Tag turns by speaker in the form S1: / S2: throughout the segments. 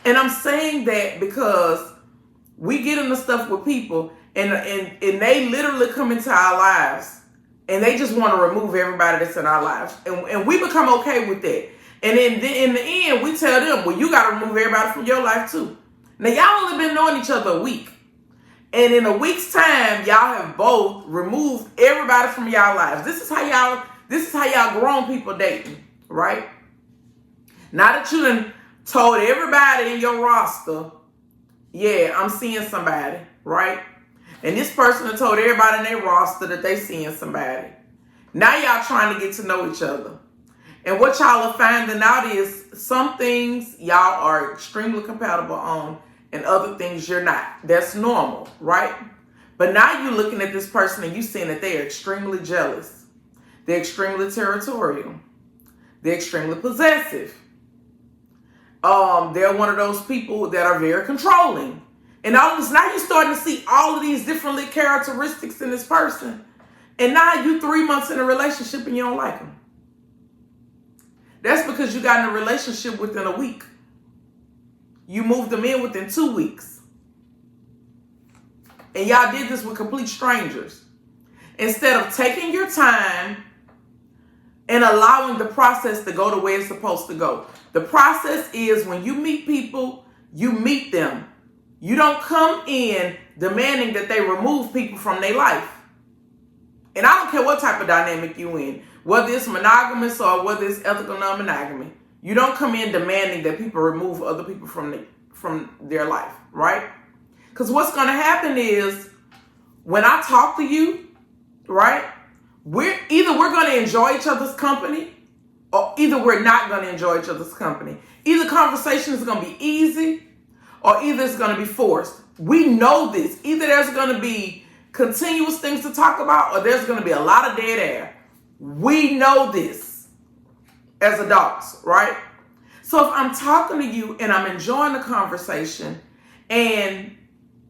S1: And I'm saying that because we get into stuff with people and they literally come into our lives and they just want to remove everybody that's in our lives. And we become okay with that. And then in the end, we tell them, well, you got to remove everybody from your life too. Now, y'all only been knowing each other a week. And in a week's time, y'all have both removed everybody from y'all lives. This is how y'all grown people dating, right? Now that you done told everybody in your roster, yeah, I'm seeing somebody, right? And this person done told everybody in their roster that they seeing somebody. Now y'all trying to get to know each other. And what y'all are finding out is some things y'all are extremely compatible on and other things you're not. That's normal, right? But now you're looking at this person and you're seeing that they are extremely jealous. They're extremely territorial. They're extremely possessive. They're one of those people that are very controlling. And all of this, now you're starting to see all of these different characteristics in this person. And now you 3 months in a relationship and you don't like them. That's because you got in a relationship within a week. You moved them in within 2 weeks. And y'all did this with complete strangers. Instead of taking your time and allowing the process to go the way it's supposed to go. The process is when you meet people, you meet them. You don't come in demanding that they remove people from their life. And I don't care what type of dynamic you in, whether it's monogamous or whether it's ethical non-monogamy. You don't come in demanding that people remove other people from their life, right? Because what's going to happen is when I talk to you, right, we're going to enjoy each other's company or either we're not going to enjoy each other's company. Either conversation is going to be easy or either it's going to be forced. We know this. Either there's going to be continuous things to talk about or there's going to be a lot of dead air. We know this as adults, right? So if I'm talking to you and I'm enjoying the conversation and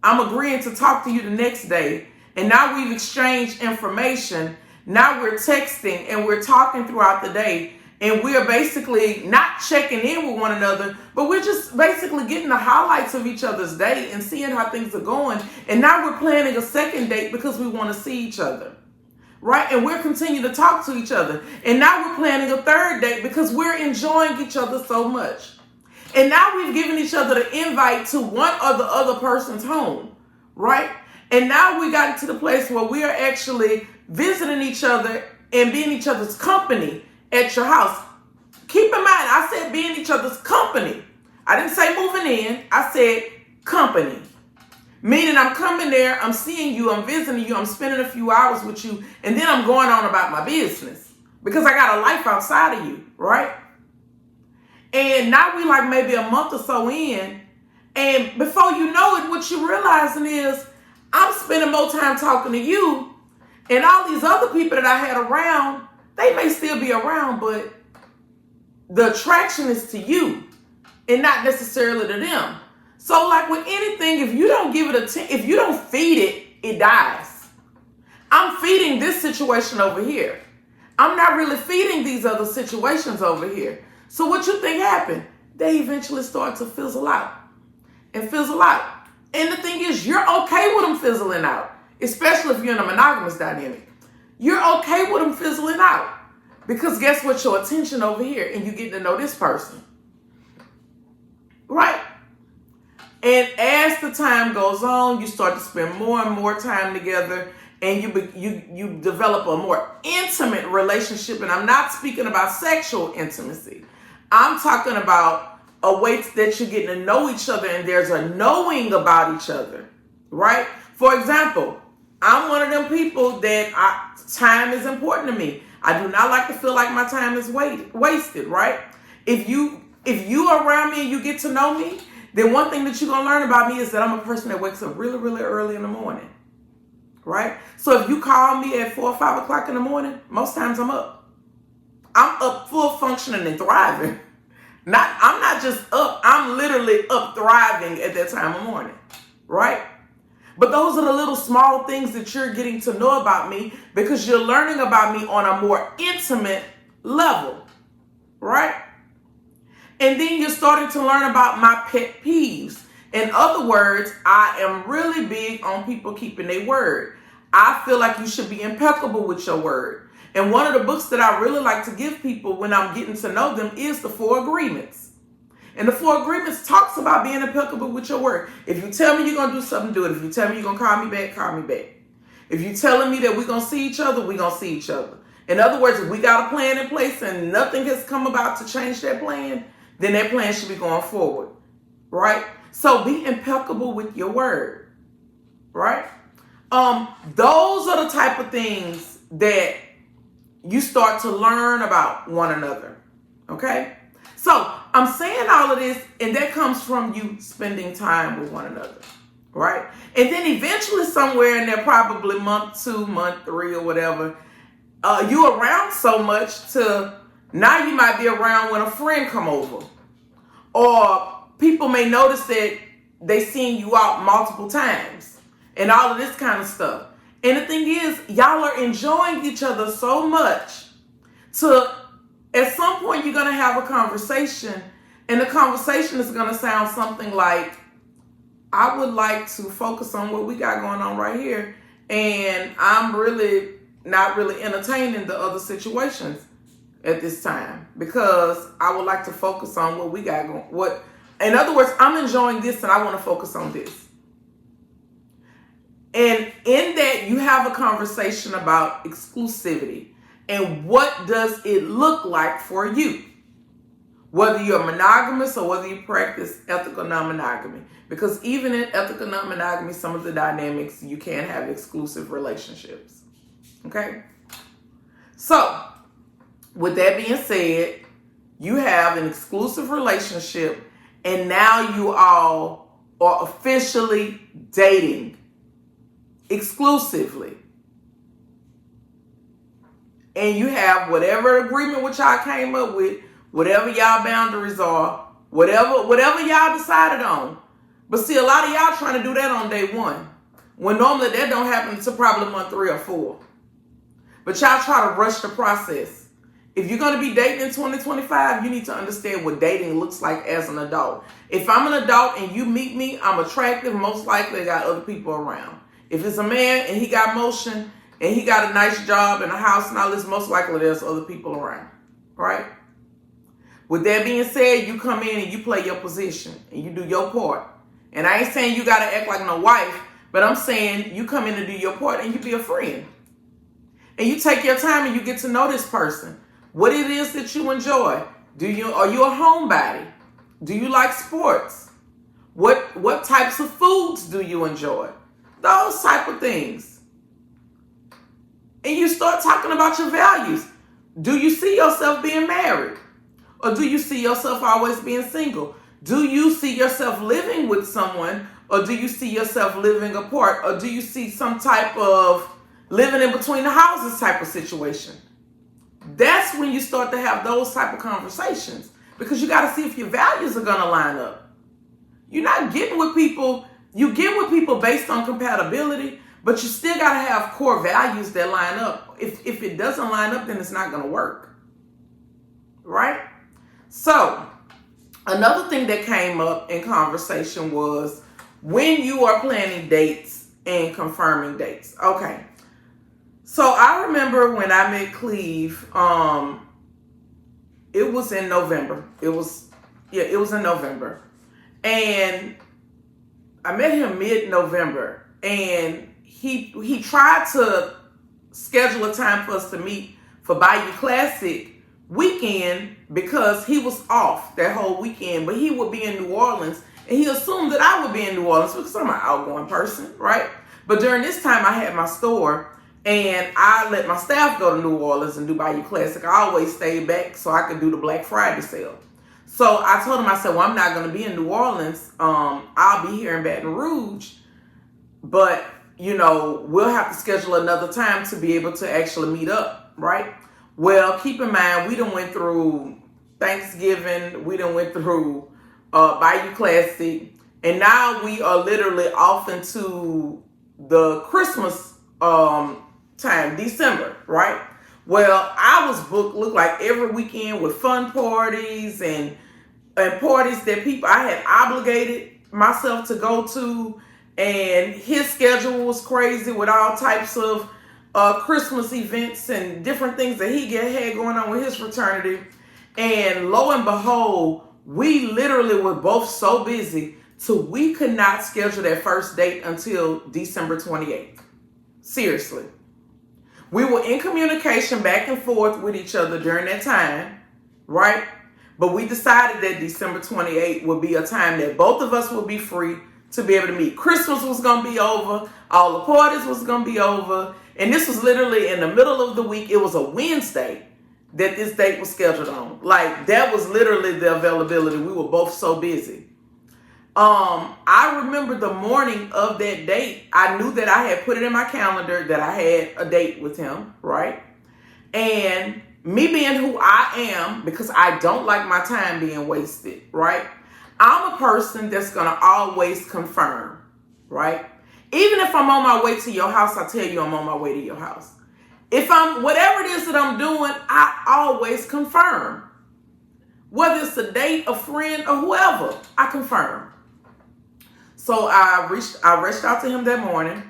S1: I'm agreeing to talk to you the next day and now we've exchanged information, now we're texting and we're talking throughout the day and we're basically not checking in with one another, but we're just basically getting the highlights of each other's day and seeing how things are going. And now we're planning a second date because we want to see each other, right? And we're continuing to talk to each other. And now we're planning a third date because we're enjoying each other so much. And now we've given each other the invite to one or the other person's home, right? And now we got to the place where we are actually visiting each other and being each other's company at your house. Keep in mind, I said being each other's company. I didn't say moving in. I said company. Meaning I'm coming there, I'm seeing you, I'm visiting you, I'm spending a few hours with you, and then I'm going on about my business. Because I got a life outside of you, right? And now we like maybe a month or so in, and before you know it, what you're realizing is I'm spending more time talking to you, and all these other people that I had around, they may still be around, but the attraction is to you and not necessarily to them. So like with anything, if you don't give it if you don't feed it, it dies. I'm feeding this situation over here. I'm not really feeding these other situations over here. So what you think happened? They eventually start to fizzle out and fizzle out. And the thing is, you're okay with them fizzling out, especially if you're in a monogamous dynamic. You're okay with them fizzling out because guess what? Your attention over here and you get to know this person, right? And as the time goes on, you start to spend more and more time together and you develop a more intimate relationship. And I'm not speaking about sexual intimacy. I'm talking about a way that you're getting to know each other and there's a knowing about each other, right? For example, I'm one of them people that time is important to me. I do not like to feel like my time is wasted, right? If you are around me and you get to know me, then one thing that you're going to learn about me is that I'm a person that wakes up really, really early in the morning, right? So if you call me at 4 or 5 o'clock in the morning, most times I'm up. I'm up full functioning and thriving. I'm not just up, I'm literally up thriving at that time of morning, right? But those are the little small things that you're getting to know about me because you're learning about me on a more intimate level, right? And then you're starting to learn about my pet peeves. In other words, I am really big on people keeping their word. I feel like you should be impeccable with your word. And one of the books that I really like to give people when I'm getting to know them is The Four Agreements. And The Four Agreements talks about being impeccable with your word. If you tell me you're going to do something, do it. If you tell me you're going to call me back, call me back. If you're telling me that we're going to see each other, we're going to see each other. In other words, if we got a plan in place and nothing has come about to change that plan, then that plan should be going forward, right? So be impeccable with your word, right? Those are the type of things that you start to learn about one another, okay? So I'm saying all of this, and that comes from you spending time with one another, right? And then eventually somewhere in there, probably month 2, month 3 or whatever, you around so much to now you might be around when a friend come over. Or people may notice that they seen you out multiple times and all of this kind of stuff. And the thing is, y'all are enjoying each other so much to at some point you're going to have a conversation, and the conversation is going to sound something like, I would like to focus on what we got going on right here, and I'm really not really entertaining the other situations at this time because I would like to focus on what we got going. In other words, I'm enjoying this and I want to focus on this. And in that, you have a conversation about exclusivity and what does it look like for you, whether you're monogamous or whether you practice ethical non-monogamy. Because even in ethical non-monogamy, some of the dynamics, you can have exclusive relationships. Okay? So, with that being said, you have an exclusive relationship and now you all are officially dating exclusively. And you have whatever agreement which y'all came up with, whatever y'all boundaries are, whatever y'all decided on. But see, a lot of y'all trying to do that on day 1. When normally that don't happen until probably month 3 or 4. But y'all try to rush the process. If you're going to be dating in 2025, you need to understand what dating looks like as an adult. If I'm an adult and you meet me, I'm attractive, most likely I got other people around. If it's a man and he got motion and he got a nice job and a house and all this, most likely there's other people around, right? With that being said, you come in and you play your position and you do your part. And I ain't saying you got to act like no wife, but I'm saying you come in and do your part and you be a friend. And you take your time and you get to know this person. What it is that you enjoy. Are you a homebody? Do you like sports? What types of foods do you enjoy? Those type of things. And you start talking about your values. Do you see yourself being married? Or do you see yourself always being single? Do you see yourself living with someone? Or do you see yourself living apart? Or do you see some type of living in between the houses type of situation? That's when you start to have those type of conversations. Because you got to see if your values are going to line up. You're not getting with people. You get with people based on compatibility, but you still got to have core values that line up. If it doesn't line up, then it's not going to work. Right? So, another thing that came up in conversation was when you are planning dates and confirming dates. Okay. So, I remember when I met Cleve, it was in November. It was in November. And I met him mid-November. And he tried to schedule a time for us to meet for Bayou Classic weekend because he was off that whole weekend, but he would be in New Orleans, and he assumed that I would be in New Orleans because I'm an outgoing person, right? But during this time, I had my store, and I let my staff go to New Orleans and do Bayou Classic. I always stayed back so I could do the Black Friday sale. So I told him, I said, well, I'm not going to be in New Orleans. I'll be here in Baton Rouge, but we'll have to schedule another time to be able to actually meet up, right? Well, keep in mind, we done went through Thanksgiving, we done went through Bayou Classic, and now we are literally off into the Christmas time, December, right? Well, I was booked, looked like every weekend with fun parties and and parties that I had obligated myself to go to, and his schedule was crazy with all types of Christmas events and different things that he had going on with his fraternity. And lo and behold, we literally were both so busy so we could not schedule that first date until December 28th. Seriously. We were in communication back and forth with each other during that time, right? But we decided that December 28th would be a time that both of us would be free to be able to meet. Christmas was going to be over. All the parties was going to be over. And this was literally in the middle of the week. It was a Wednesday that this date was scheduled on. Like, that was literally the availability. We were both so busy. I remember the morning of that date, I knew that I had put it in my calendar that I had a date with him, right? And me being who I am, because I don't like my time being wasted, right? I'm a person that's going to always confirm, right? Even if I'm on my way to your house, I tell you I'm on my way to your house. If whatever it is that I'm doing, I always confirm. Whether it's a date, a friend, or whoever, I confirm. So I reached out to him that morning,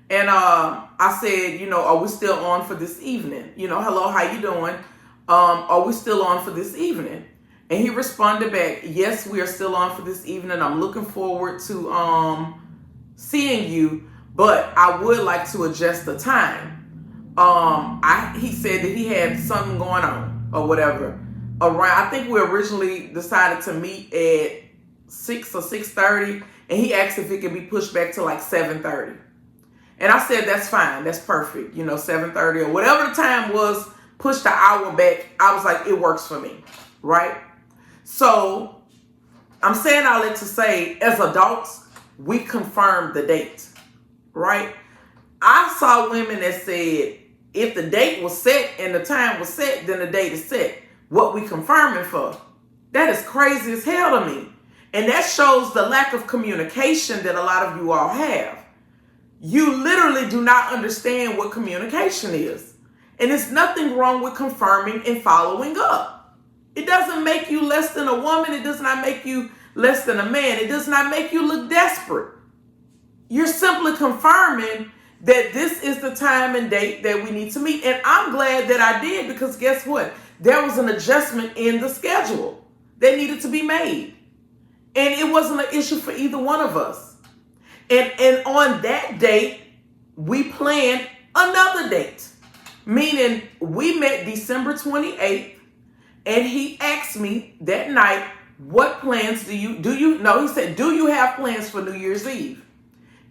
S1: and I said, are we still on for this evening? Hello, how you doing? Are we still on for this evening? And he responded back, yes, we are still on for this evening. I'm looking forward to seeing you, but I would like to adjust the time. He said that he had something going on or whatever. I think we originally decided to meet at 6 or 6:30, and he asked if it could be pushed back to like 7:30. And I said, that's fine. That's perfect. 7:30 or whatever the time was, pushed the hour back. I was like, it works for me. Right? So I'm saying all that to say, as adults, we confirmed the date. Right? I saw women that said, if the date was set and the time was set, then the date is set. What we confirming for? That is crazy as hell to me. And that shows the lack of communication that a lot of you all have. You literally do not understand what communication is. And there's nothing wrong with confirming and following up. It doesn't make you less than a woman. It does not make you less than a man. It does not make you look desperate. You're simply confirming that this is the time and date that we need to meet. And I'm glad that I did, because guess what? There was an adjustment in the schedule that needed to be made. And it wasn't an issue for either one of us. And on that date, we planned another date. Meaning we met December 28th, and he asked me that night, what plans do you he said, do you have plans for New Year's Eve?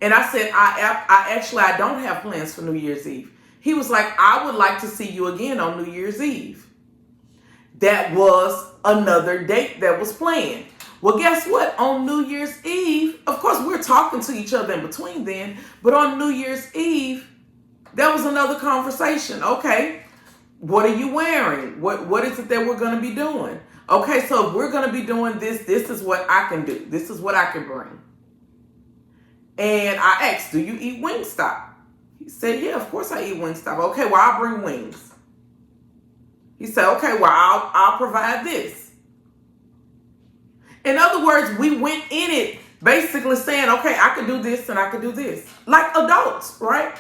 S1: And I said, I don't have plans for New Year's Eve. He was like, I would like to see you again on New Year's Eve. That was another date that was planned. Well, guess what? On New Year's Eve, of course, we're talking to each other in between then, but on New Year's Eve, there was another conversation. Okay, what are you wearing? What is it that we're going to be doing? Okay, so if we're going to be doing this, this is what I can do. This is what I can bring. And I asked, do you eat Wingstop? He said, yeah, of course I eat Wingstop. Okay, well, I'll bring wings. He said, okay, well, I'll provide this. In other words, we went in it basically saying, okay, I could do this and I could do this. Like adults, right?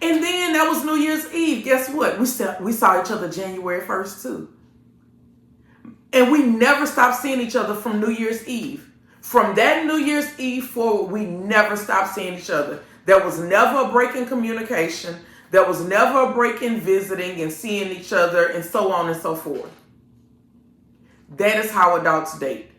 S1: And then that was New Year's Eve. Guess what? We saw each other January 1st too. And we never stopped seeing each other from New Year's Eve. From that New Year's Eve forward, we never stopped seeing each other. There was never a break in communication. There was never a break in visiting and seeing each other and so on and so forth. That is how adults date.